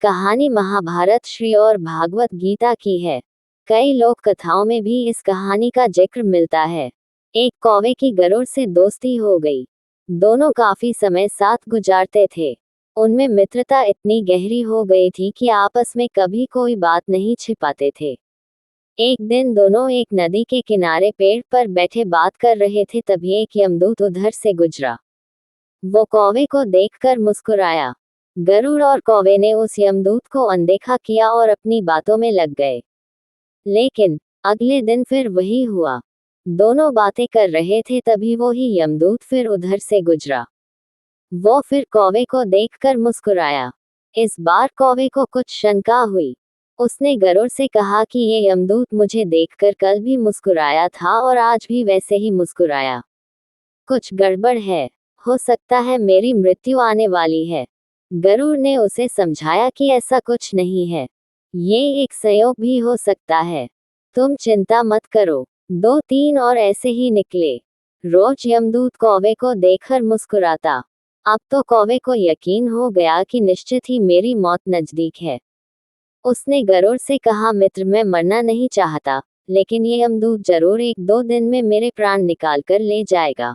कहानी महाभारत श्री और भागवत गीता की है। कई लोक कथाओं में भी इस कहानी का जिक्र मिलता है। एक कौवे की गरुड़ से दोस्ती हो गई। दोनों काफी समय साथ गुजारते थे। उनमें मित्रता इतनी गहरी हो गई थी कि आपस में कभी कोई बात नहीं छिपाते थे। एक दिन दोनों एक नदी के किनारे पेड़ पर बैठे बात कर रहे थे, तभी एक यमदूत उधर से गुजरा। वो कौवे को देखकर मुस्कुराया। गरुड़ और कौवे ने उस यमदूत को अनदेखा किया और अपनी बातों में लग गए। लेकिन अगले दिन फिर वही हुआ। दोनों बातें कर रहे थे, तभी वो ही यमदूत फिर उधर से गुजरा। वो फिर कौवे को देखकर मुस्कुराया। इस बार कौवे को कुछ शंका हुई। उसने गरुड़ से कहा कि ये यमदूत मुझे देखकर कल भी मुस्कुराया था और आज भी वैसे ही मुस्कुराया। कुछ गड़बड़ है। हो सकता है मेरी मृत्यु आने वाली है। गरुड़ ने उसे समझाया कि ऐसा कुछ नहीं है, ये एक संयोग भी हो सकता है। तुम चिंता मत करो। 2-3 और ऐसे ही निकले। रोज यमदूत कौवे को देखकर मुस्कुराता। अब तो कौवे को यकीन हो गया कि निश्चित ही मेरी मौत नजदीक है। उसने गरुड़ से कहा, मित्र, मैं मरना नहीं चाहता, लेकिन ये यमदूत जरूर 1-2 दिन में मेरे प्राण निकाल कर ले जाएगा।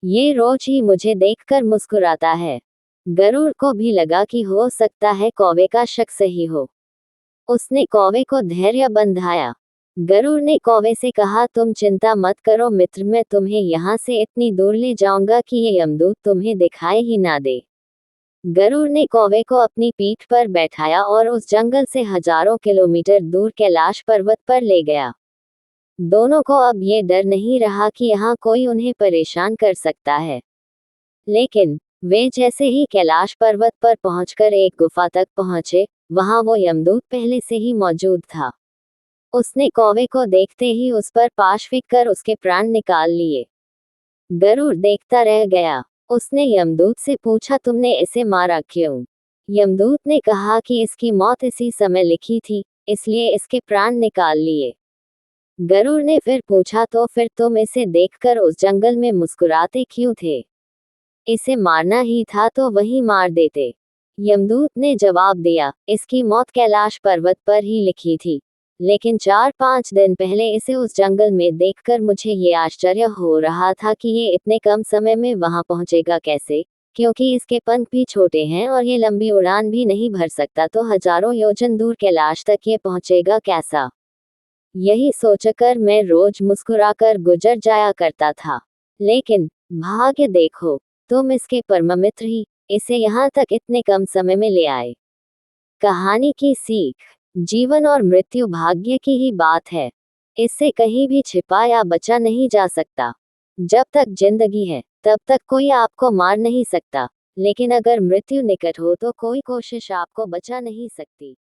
ये रोज ही मुझे देखकर मुस्कुराता है। गरुड़ को भी लगा कि हो सकता है कौवे का शक सही हो। उसने कौवे को धैर्य बंधाया। गरुड़ ने कौवे से कहा, तुम चिंता मत करो मित्र, मैं तुम्हें यहाँ से इतनी दूर ले जाऊंगा कि ये यमदूत तुम्हें दिखाई ही ना दे। गरुड़ ने कौवे को अपनी पीठ पर बैठाया और उस जंगल से हजारों किलोमीटर दूर कैलाश पर्वत पर ले गया। दोनों को अब ये डर नहीं रहा कि यहाँ कोई उन्हें परेशान कर सकता है। लेकिन वे जैसे ही कैलाश पर्वत पर पहुंचकर एक गुफा तक पहुंचे, वहां वो यमदूत पहले से ही मौजूद था। उसने कौवे को देखते ही उस पर पाश फेंक कर उसके प्राण निकाल लिए। गरुड़ देखता रह गया। उसने यमदूत से पूछा, तुमने इसे मारा क्यों? यमदूत ने कहा कि इसकी मौत इसी समय लिखी थी, इसलिए इसके प्राण निकाल लिए। गरुड़ ने फिर पूछा, तो फिर तुम इसे देखकर उस जंगल में मुस्कुराते क्यों थे? इसे मारना ही था तो वहीं मार देते। यमदूत ने जवाब दिया, इसकी मौत कैलाश पर्वत पर ही लिखी थी, लेकिन 4-5 दिन पहले इसे उस जंगल में देखकर मुझे ये आश्चर्य हो रहा था कि ये इतने कम समय में वहां पहुंचेगा कैसे, क्योंकि इसके पंख भी छोटे हैं और ये लंबी उड़ान भी नहीं भर सकता, तो हजारों योजन दूर कैलाश तक ये पहुंचेगा कैसा? यही सोचकर मैं रोज मुस्कुराकर गुजर जाया करता था। लेकिन भाग्य देखो, तुम इसके परम मित्र ही इसे यहाँ तक इतने कम समय में ले आए। कहानी की सीख, जीवन और मृत्यु भाग्य की ही बात है। इससे कहीं भी छिपा या बचा नहीं जा सकता। जब तक जिंदगी है तब तक कोई आपको मार नहीं सकता, लेकिन अगर मृत्यु निकट हो तो कोई कोशिश आपको बचा नहीं सकती।